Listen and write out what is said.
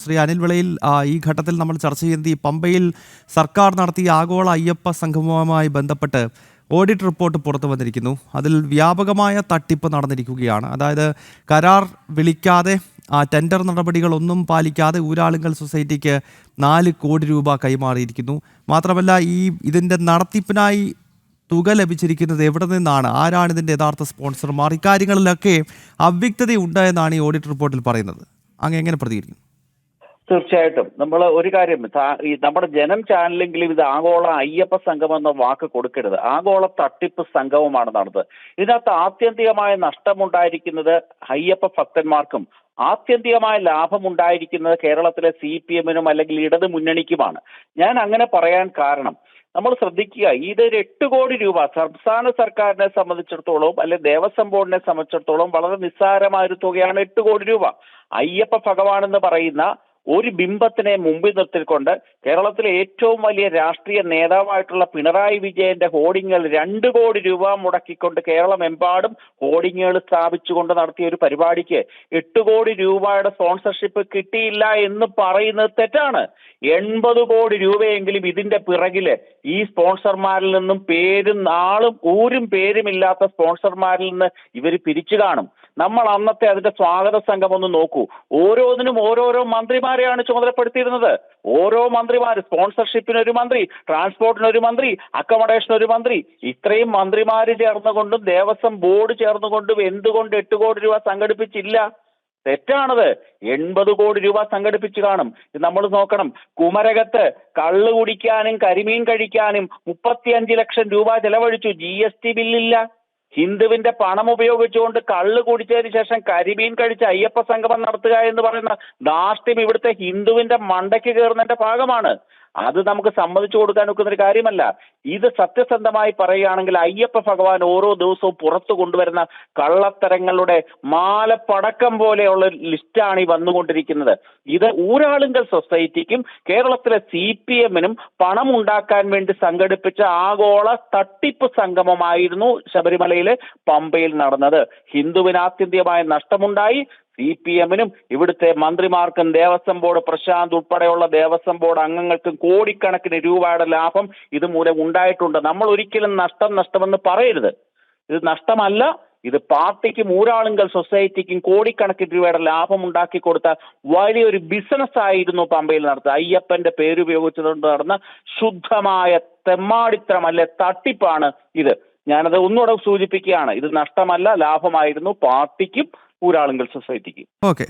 ശ്രീ അനിൽ വിളയിൽ, ഈ ഘട്ടത്തിൽ നമ്മൾ ചർച്ച ചെയ്യുന്നത് ഈ പമ്പയിൽ സർക്കാർ നടത്തിയ ആഗോള അയ്യപ്പ സംഗമവുമായി ബന്ധപ്പെട്ട് ഓഡിറ്റ് റിപ്പോർട്ട് പുറത്തു വന്നിരിക്കുന്നു. അതിൽ വ്യാപകമായ തട്ടിപ്പ് നടന്നിരിക്കുകയാണ്. അതായത് കരാർ വിളിക്കാതെ ടെൻഡർ നടപടികളൊന്നും പാലിക്കാതെ ഊരാളുങ്കൽ സൊസൈറ്റിക്ക് 4 കോടി രൂപ കൈമാറിയിരിക്കുന്നു. മാത്രമല്ല ഇതിൻ്റെ നടത്തിപ്പിനായി തുക ലഭിച്ചിരിക്കുന്നത് എവിടെ നിന്നാണ്, ആരാണ് ഇതിൻ്റെ യഥാർത്ഥ സ്പോൺസർമാർ, ഇക്കാര്യങ്ങളിലൊക്കെ അവ്യക്തതയുണ്ട് എന്നാണ് ഈ ഓഡിറ്റ് റിപ്പോർട്ടിൽ പറയുന്നത്. അങ്ങ് എങ്ങനെ പ്രതികരിക്കും? തീർച്ചയായിട്ടും നമ്മൾ ഒരു കാര്യം, നമ്മുടെ ജനം ചാനലെങ്കിലും ഇത് ആഗോള അയ്യപ്പ സംഘം എന്ന വാക്ക് കൊടുക്കരുത്. ആഗോള തട്ടിപ്പ് സംഗമമാണ് നടന്നത്. ഇതിനകത്ത് ആത്യന്തികമായ നഷ്ടമുണ്ടായിരിക്കുന്നത് അയ്യപ്പ ഭക്തന്മാർക്കും ആത്യന്തികമായ ലാഭമുണ്ടായിരിക്കുന്നത് കേരളത്തിലെ CPM-നും അല്ലെങ്കിൽ ഇടത് മുന്നണിക്കുമാണ്. ഞാൻ അങ്ങനെ പറയാൻ കാരണം, നമ്മൾ ശ്രദ്ധിക്കുക, ഇതൊരു 8 കോടി രൂപ സംസ്ഥാന സർക്കാരിനെ സംബന്ധിച്ചിടത്തോളം അല്ലെങ്കിൽ ദേവസ്വം ബോർഡിനെ സംബന്ധിച്ചിടത്തോളം വളരെ നിസ്സാരമായ ഒരു തുകയാണ് 8 കോടി രൂപ. അയ്യപ്പ ഭഗവാൻ എന്ന് പറയുന്ന ഒരു ബിംബത്തിനെ മുമ്പിൽ നിർത്തിക്കൊണ്ട് കേരളത്തിലെ ഏറ്റവും വലിയ രാഷ്ട്രീയ നേതാവായിട്ടുള്ള പിണറായി വിജയന്റെ ഹോർഡിങ്ങുകൾ 2 കോടി രൂപ മുടക്കിക്കൊണ്ട് കേരളമെമ്പാടും ഹോർഡിങ്ങുകൾ സ്ഥാപിച്ചുകൊണ്ട് നടത്തിയ ഒരു പരിപാടിക്ക് 8 കോടി രൂപയുടെ സ്പോൺസർഷിപ്പ് കിട്ടിയില്ല എന്ന് പറയുന്നത് തെറ്റാണ്. 80 കോടി രൂപയെങ്കിലും ഇതിന്റെ പിറകില് ഈ സ്പോൺസർമാരിൽ നിന്നും പേരും നാളും ഊരും പേരുമില്ലാത്ത സ്പോൺസർമാരിൽ നിന്ന് ഇവർ പിരിച്ചു കാണും. നമ്മൾ അന്നത്തെ അതിന്റെ സ്വാഗത സംഘം ഒന്ന് നോക്കൂ. ഓരോന്നിനും ഓരോരോ മന്ത്രിമാരെയാണ് ചുമതലപ്പെടുത്തിയിരുന്നത്. ഓരോ മന്ത്രിമാർ, സ്പോൺസർഷിപ്പിന് ഒരു മന്ത്രി, ട്രാൻസ്പോർട്ടിന് ഒരു മന്ത്രി, അക്കോമഡേഷന് ഒരു മന്ത്രി, ഇത്രയും മന്ത്രിമാര് ചേർന്നുകൊണ്ടും ദേവസ്വം ബോർഡ് ചേർന്നുകൊണ്ടും എന്തുകൊണ്ട് 8 കോടി രൂപ സംഘടിപ്പിച്ചില്ല? തെറ്റാണത്. 80 കോടി രൂപ സംഘടിപ്പിച്ചു കാണും. നമ്മൾ നോക്കണം, കുമരകത്ത് കള്ള് കുടിക്കാനും കരിമീൻ കഴിക്കാനും 35 ലക്ഷം രൂപ ചെലവഴിച്ചു. GST ബില്ലില്ല. ഹിന്ദുവിന്റെ പണം ഉപയോഗിച്ചുകൊണ്ട് കള്ള് കുടിച്ചതിന് ശേഷം കരിമീൻ കഴിച്ച് അയ്യപ്പ സംഗമം നടത്തുക എന്ന് പറയുന്ന ധാർഷ്ട്യം ഇവിടുത്തെ ഹിന്ദുവിന്റെ മണ്ടയ്ക്ക് കയറുന്നതിന്റെ ഭാഗമാണ്. അത് നമുക്ക് സമ്മതിച്ചു കൊടുക്കാൻ ഒക്കുന്ന ഒരു കാര്യമല്ല. ഇത് സത്യസന്ധമായി പറയുകയാണെങ്കിൽ അയ്യപ്പ ഭഗവാൻ ഓരോ ദിവസവും പുറത്തു കൊണ്ടുവരുന്ന കള്ളത്തരങ്ങളുടെ മാലപ്പടക്കം പോലെയുള്ള ലിസ്റ്റാണ് ഈ വന്നുകൊണ്ടിരിക്കുന്നത്. ഇത് ഊരാളുങ്കൽ സൊസൈറ്റിക്കും കേരളത്തിലെ CPM-നും പണം ഉണ്ടാക്കാൻ വേണ്ടി സംഘടിപ്പിച്ച ആഗോള തട്ടിപ്പ് സംഗമമായിരുന്നു ശബരിമലയിലെ പമ്പയിൽ നടന്നത്. ഹിന്ദുവിന് ആത്യന്തികമായ നഷ്ടമുണ്ടായി. CPM-നും ഇവിടുത്തെ മന്ത്രിമാർക്കും ദേവസ്വം ബോർഡ് പ്രശാന്ത് ഉൾപ്പെടെയുള്ള ദേവസ്വം ബോർഡ് അംഗങ്ങൾക്കും കോടിക്കണക്കിന് രൂപയുടെ ലാഭം ഇതുമൂലം ഉണ്ടായിട്ടുണ്ട്. നമ്മൾ ഒരിക്കലും നഷ്ടമെന്ന് പറയരുത്. ഇത് നഷ്ടമല്ല. ഇത് പാർട്ടിക്കും ഊരാളുങ്കൽ സൊസൈറ്റിക്കും കോടിക്കണക്കിന് രൂപയുടെ ലാഭം ഉണ്ടാക്കി കൊടുത്ത വലിയൊരു ബിസിനസ് ആയിരുന്നു പമ്പയിൽ നടത്തുക. അയ്യപ്പന്റെ പേരുപയോഗിച്ചുകൊണ്ട് നടന്ന ശുദ്ധമായ തെമ്മാടിത്തരം അല്ലെ തട്ടിപ്പാണ് ഇത്. ഞാനത് ഒന്നുകൂടെ സൂചിപ്പിക്കുകയാണ്. ഇത് നഷ്ടമല്ല, ലാഭമായിരുന്നു പാർട്ടിക്കും ഊരാളുങ്കൽ സൊസൈറ്റിക്കും. ഓക്കെ.